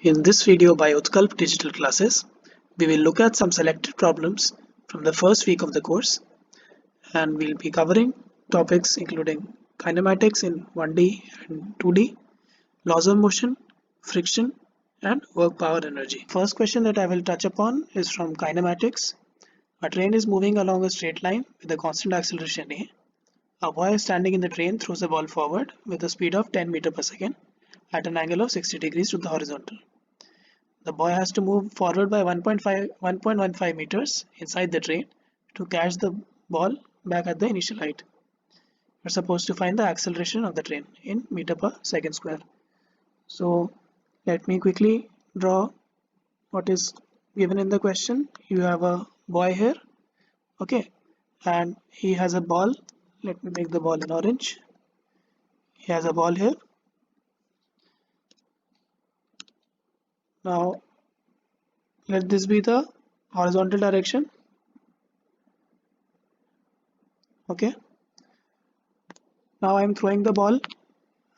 In this video by Utkalp Digital Classes, we will look at some selected problems from the first week of the course, and we'll be covering topics including kinematics in 1D and 2D, laws of motion, friction, and work power energy. First question that I will touch upon is from kinematics. A train is moving along a straight line with a constant acceleration a. A boy standing in the train throws a ball forward with a speed of 10 meters per second at an angle of 60 degrees to the horizontal. The boy has to move forward by 1.15 meters inside the train to catch the ball back at the initial height. We're supposed to find the acceleration of the train in meter per second square. So let me quickly draw what is given in the question. You have a boy here, okay, and he has a ball. Let me make the ball in orange. He has a ball here. Now let this be the horizontal direction, okay. Now I am throwing the ball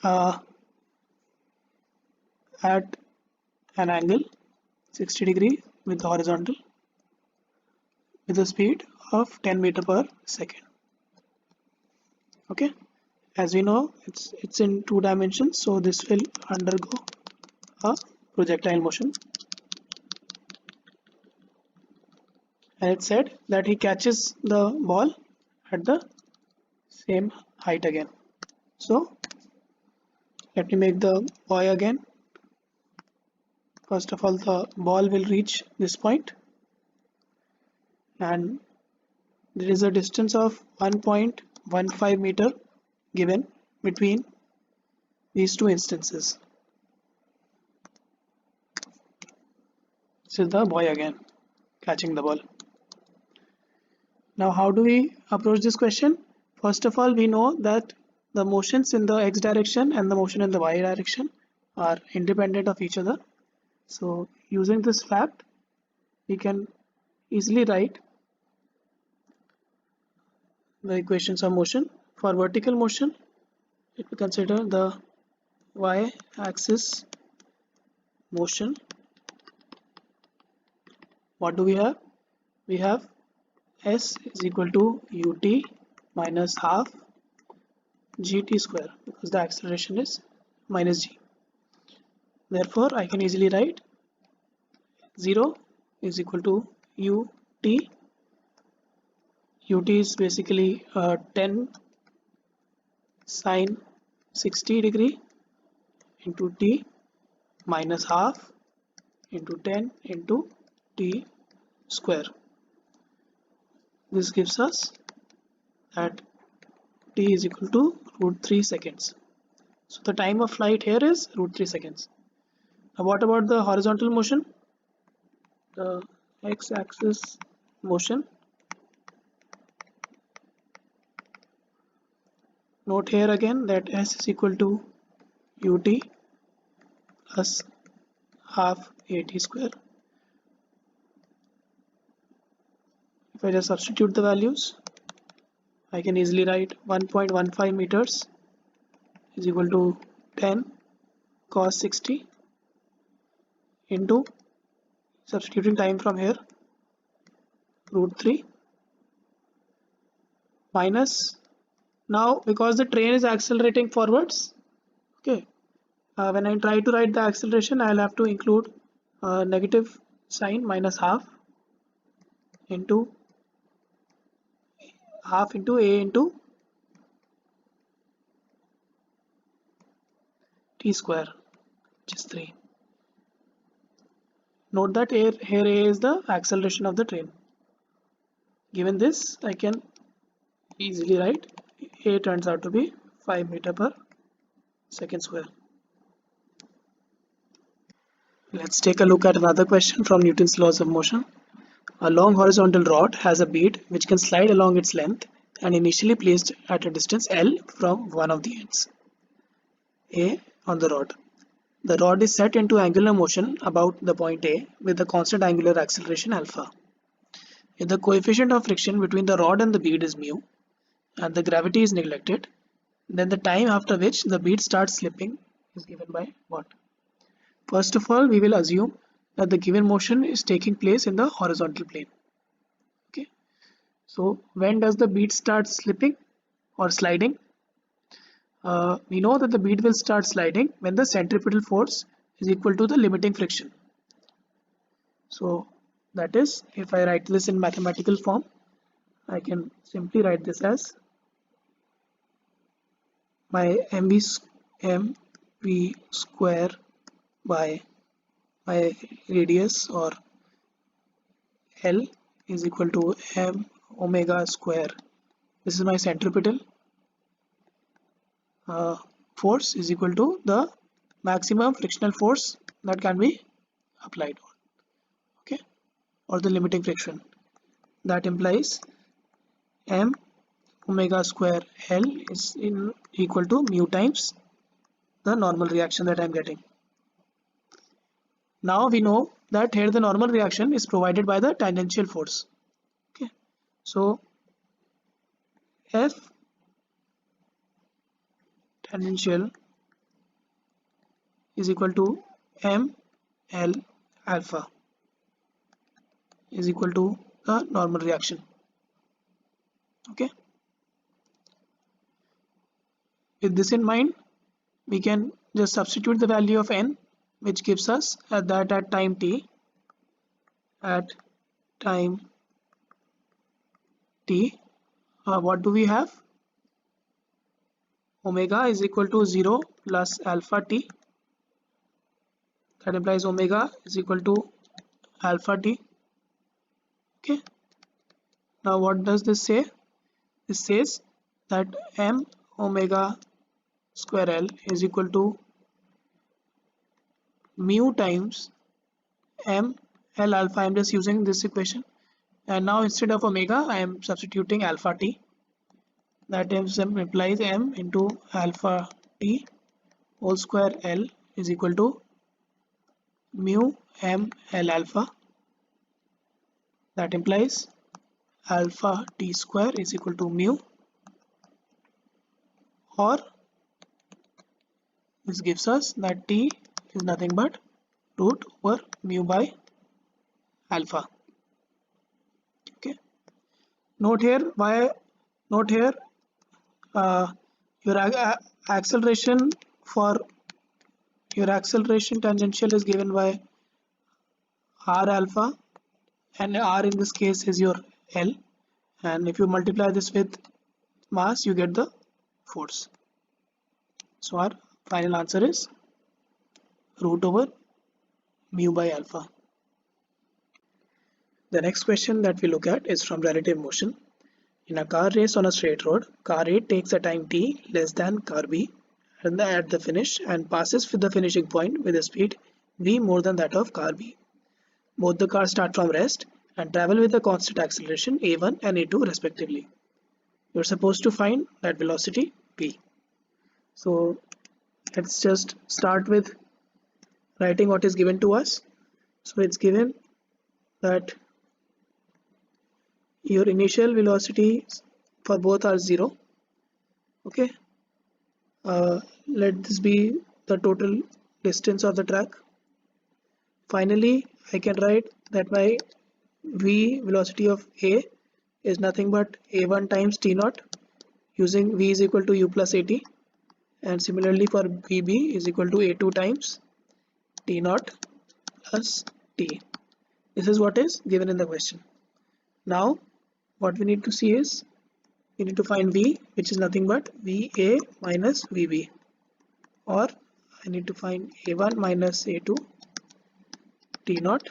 at an angle 60 degree with the horizontal with a speed of 10 meter per second, okay. As we know, it's in two dimensions, so this will undergo a projectile motion, and it said that he catches the ball at the same height again. So let me make the boy again. First of all, the ball will reach this point, and there is a distance of 1.15 meter given between these two instances. This is the boy again catching the ball. Now how do we approach this question? First of all, we know that the motions in the x direction and the motion in the y direction are independent of each other. So using this fact, we can easily write the equations of motion. For vertical motion, let me consider the y-axis motion. What do we have? We have s is equal to ut minus half gt square, because the acceleration is minus g. Therefore, I can easily write 0 is equal to ut. Ut is basically 10 sine 60 degree into t minus half into 10 into t square. This gives us that t is equal to root 3 seconds. So the time of flight here is root 3 seconds. Now what about the horizontal motion? The x-axis motion. Note here again that s is equal to ut plus half at square. If I just substitute the values, I can easily write 1.15 meters is equal to 10 cos 60 into, substituting time from here, root 3 minus, now because the train is accelerating forwards, okay, when I try to write the acceleration, I'll have to include negative sign minus half into a into t square, which is 3. Note that here a is the acceleration of the train. Given this, I can easily write a turns out to be 5 meter per second square. Let's take a look at another question from Newton's laws of motion. A long horizontal rod has a bead which can slide along its length and initially placed at a distance L from one of the ends A on the rod. The rod is set into angular motion about the point A with a constant angular acceleration alpha. If the coefficient of friction between the rod and the bead is mu and the gravity is neglected, then the time after which the bead starts slipping is given by what? First of all, we will assume that the given motion is taking place in the horizontal plane. Okay, so when does the bead start slipping or sliding? We know that the bead will start sliding when the centripetal force is equal to the limiting friction. So that is, if I write this in mathematical form, I can simply write this as my mv square by my radius or L is equal to m omega square. This is my centripetal force is equal to the maximum frictional force that can be applied. Okay, or the limiting friction. That implies m omega square L is equal to mu times the normal reaction that I am getting. Now we know that here the normal reaction is provided by the tangential force. Okay, so F tangential is equal to m L alpha is equal to the normal reaction. Okay, with this in mind, we can just substitute the value of n, which gives us that at time t what do we have? Omega is equal to 0 plus alpha t. That implies omega is equal to alpha t. Okay, now what does this say? This says that m omega square L is equal to mu times m L alpha. I am just using this equation, and now instead of omega I am substituting alpha t. That implies m into alpha t whole square L is equal to mu m L alpha. That implies alpha t square is equal to mu, or this gives us that t is nothing but root over mu by alpha. Okay, note here your acceleration for your acceleration tangential is given by r alpha, and r in this case is your L, and if you multiply this with mass you get the force. So our final answer is root over mu by alpha. The next question that we look at is from relative motion. In a car race on a straight road, car A takes a time t less than car B at the finish and passes the finishing point with a speed v more than that of car B. Both the cars start from rest and travel with a constant acceleration a1 and a2 respectively. You're supposed to find that velocity v. So let's just start with writing what is given to us. So it's given that your initial velocity for both are 0. Okay, let this be the total distance of the track. Finally, I can write that my v velocity of A is nothing but a1 times t naught, using v is equal to u plus at, and similarly for vb is equal to a2 times t naught plus t. This is what is given in the question. Now what we need to see is we need to find v, which is nothing but va minus vb, or I need to find a1 minus a2 t naught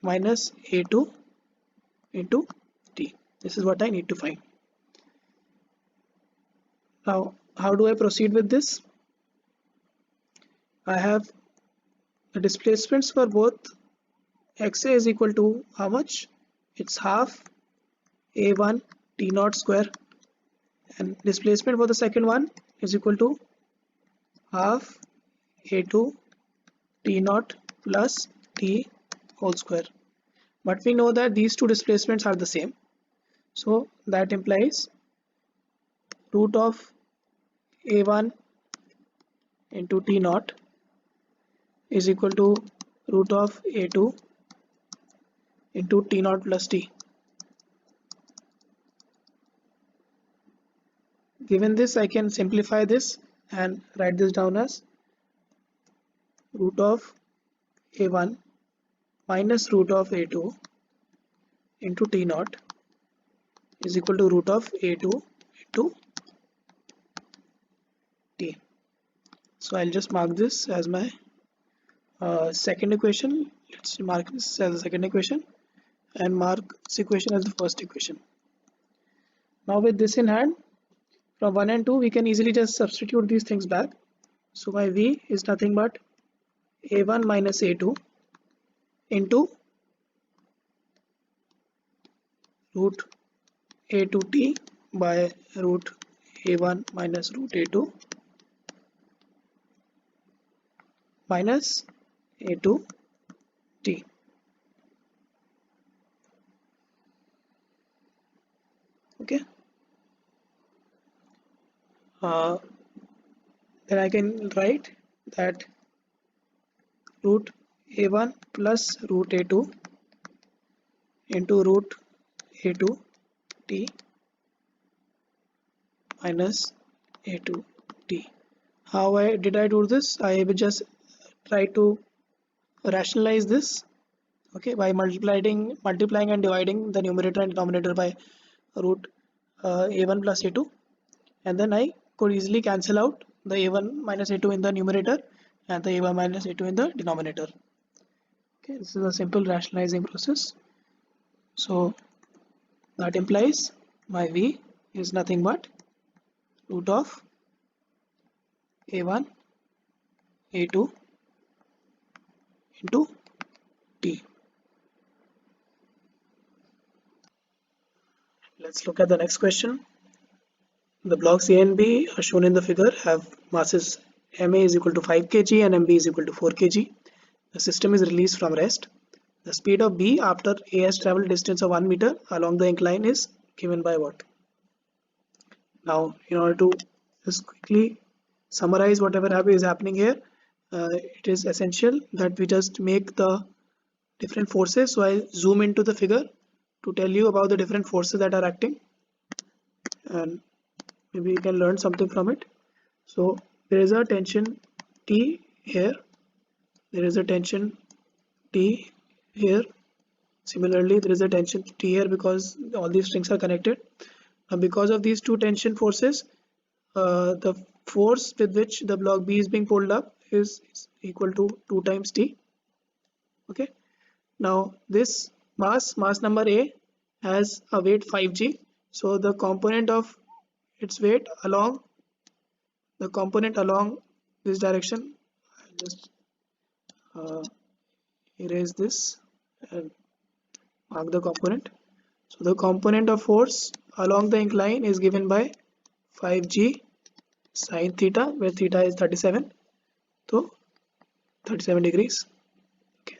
minus a2 into t. This is what I need to find. Now how do I proceed with this? I have the displacements for both xa is equal to how much? It's half a1 t naught square, and displacement for the second one is equal to half a2 t naught plus t whole square. But we know that these two displacements are the same, so that implies root of a1 into t naught is equal to root of a2 into t naught plus t. Given this, I can simplify this and write this down as root of a1 minus root of a2 into t naught is equal to root of a2 into t. So I'll just mark this as my second equation. Let's mark this as the second equation and mark this equation as the first equation. Now with this in hand, from 1 and 2 we can easily just substitute these things back. So my v is nothing but a1 minus a2 into root a2t by root a1 minus root a2 minus a2t. Okay. Then I can write that root a1 plus root a2 into root a2t minus a2t. How did I do this? I will just try to rationalize this, okay, by multiplying and dividing the numerator and denominator by root a1 plus a2, and then I could easily cancel out the a1 minus a2 in the numerator and the a1 minus a2 in the denominator. Okay, this is a simple rationalizing process. So that implies my v is nothing but root of a1 a2 into t. Let's look at the next question. The blocks A and B are shown in the figure have masses MA is equal to 5 kg and MB is equal to 4 kg. The system is released from rest. The speed of B after A has traveled distance of 1 meter along the incline is given by what? Now, in order to just quickly summarize whatever is happening here, it is essential that we just make the different forces. So I zoom into the figure to tell you about the different forces that are acting, and maybe you can learn something from it. So there is a tension T here, there is a tension T here, similarly there is a tension T here because all these strings are connected. Now because of these two tension forces, the force with which the block B is being pulled up is equal to 2 times T. Okay, now this mass number A has a weight 5g, so the component of its weight along this direction, I'll just erase this and mark the component. So the component of force along the incline is given by 5g sine theta, where theta is 37, so 37 degrees. Okay,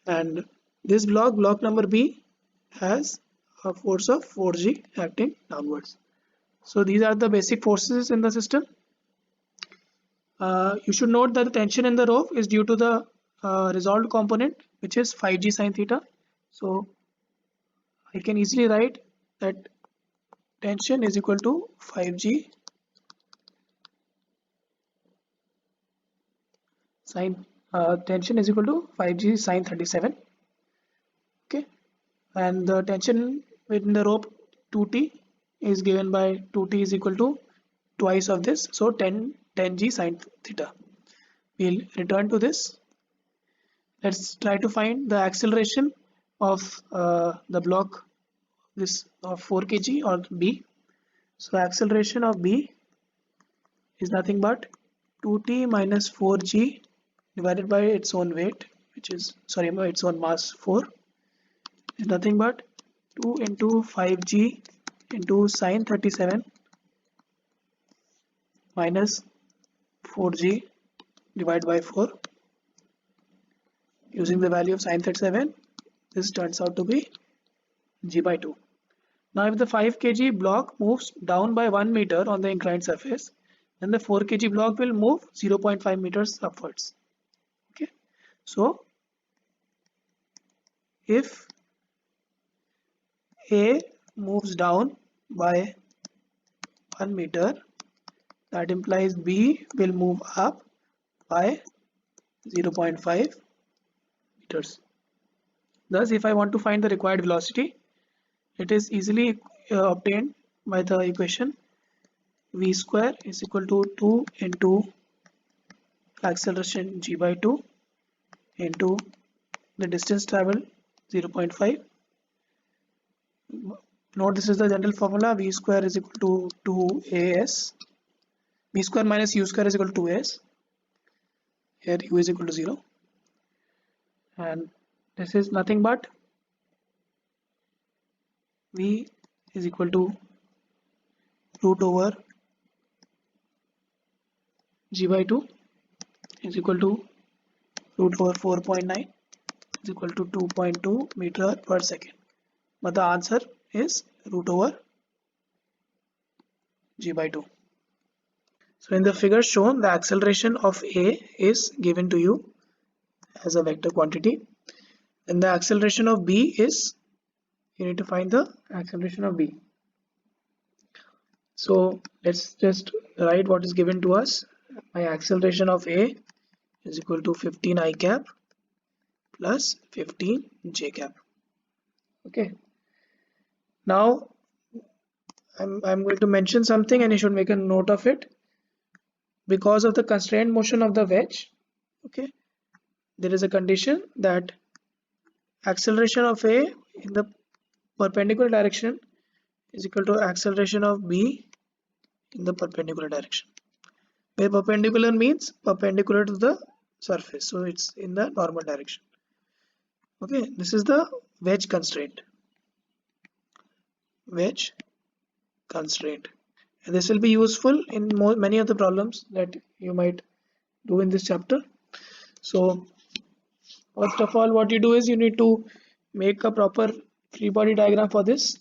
and this block number B has a force of 4g acting downwards. So these are the basic forces in the system. You should note that the tension in the rope is due to the resolved component, which is 5g sine theta. So I can easily write that tension is equal to 5g sine tension is equal to 5g sine 37. Okay, and the tension within the rope 2t is given by 2t is equal to twice of this, so 10g sine theta. We'll return to this. Let's try to find the acceleration of the block this of 4 kg or B. So acceleration of B is nothing but 2t minus 4g divided by its own weight, which is its own mass 4, is nothing but 2 into 5g into sine 37 minus 4g divided by 4. Using the value of sine 37, this turns out to be g by 2. Now if the 5 kg block moves down by 1 meter on the inclined surface, then the 4 kg block will move 0.5 meters upwards. So if A moves down by 1 meter, that implies B will move up by 0.5 meters. Thus, if I want to find the required velocity, it is easily obtained by the equation v square is equal to 2 into acceleration g by 2 into the distance traveled 0.5. Note this is the general formula, v square is equal to 2as, v square minus u square is equal to 2as. Here u is equal to 0, and this is nothing but v is equal to root over g by 2 is equal to root over 4.9 is equal to 2.2 meter per second. But the answer is root over g by 2. So in the figure shown, the acceleration of A is given to you as a vector quantity, and the acceleration of B is, you need to find the acceleration of B. So let's just write what is given to us. My acceleration of A is equal to 15 I cap plus 15 j cap. Okay. Now I'm going to mention something and you should make a note of it. Because of the constrained motion of the wedge, okay, there is a condition that acceleration of A in the perpendicular direction is equal to acceleration of B in the perpendicular direction, where perpendicular means perpendicular to the surface, so it's in the normal direction. Okay, this is the wedge constraint, and this will be useful in many of the problems that you might do in this chapter. So first of all, what you do is you need to make a proper free body diagram for this,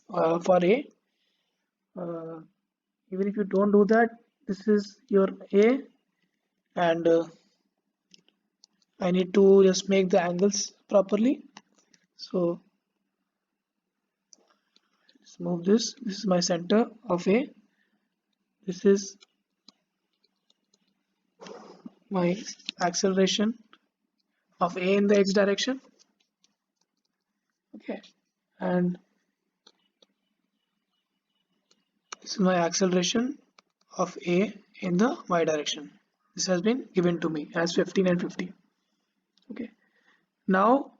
for A. Even if you don't do that, this is your A, and I need to just make the angles properly. So let's move this. This is my center of A. This is my acceleration of A in the x direction. Okay, and this is my acceleration of A in the y direction. This has been given to me as 15 and 50. Okay, now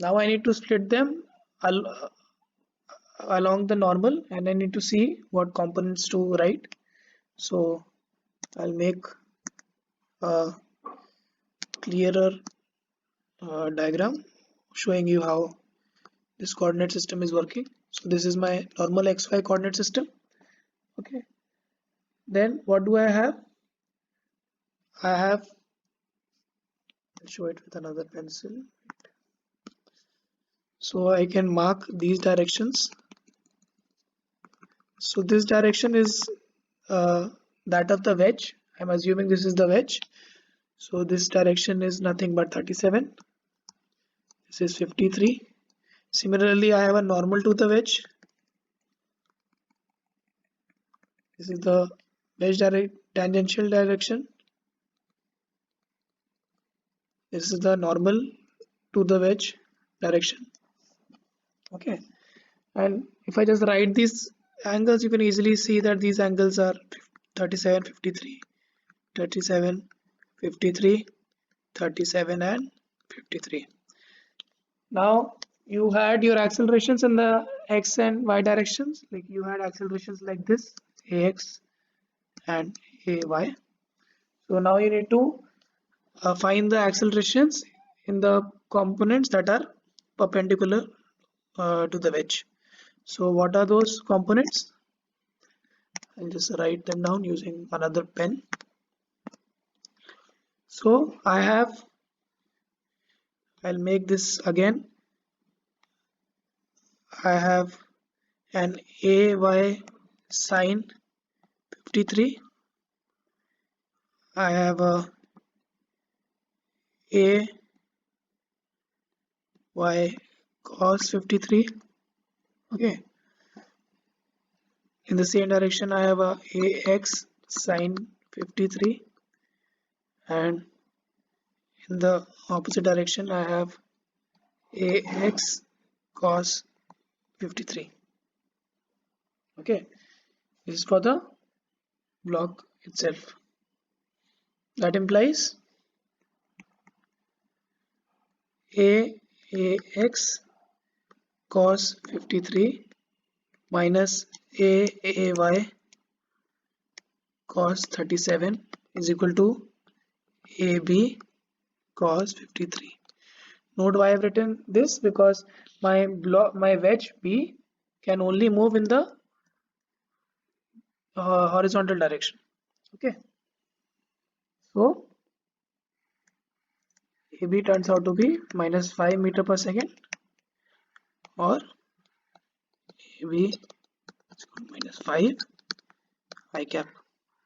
I need to split them along the normal, and I need to see what components to write. So I'll make a clearer diagram showing you how this coordinate system is working. So this is my normal xy coordinate system. Okay, then what do I have? I'll show it with another pencil. So I can mark these directions. So this direction is that of the wedge. I'm assuming this is the wedge. So this direction is nothing but 37. This is 53. Similarly, I have a normal to the wedge. This is the wedge tangential direction. This is the normal to the wedge direction. Okay, and if I just write these angles, you can easily see that these angles are 37, 53, 37, 53, 37 and 53. Now you had your accelerations in the x and y directions, like you had accelerations like this, ax and ay. So now you need to find the accelerations in the components that are perpendicular to the wedge. So what are those components? I'll just write them down using another pen. So I'll make this again. I have an AY sine 53. I have a a y cos 53. Okay, in the same direction I have a ax sin 53, and in the opposite direction I have ax cos 53. Okay, this is for the block itself. That implies ax cos 53 minus aay cos 37 is equal to AB cos 53. Note why I have written this, because my wedge B can only move in the horizontal direction. Okay, so AB turns out to be minus 5 meter per second, or AB minus 5 I cap.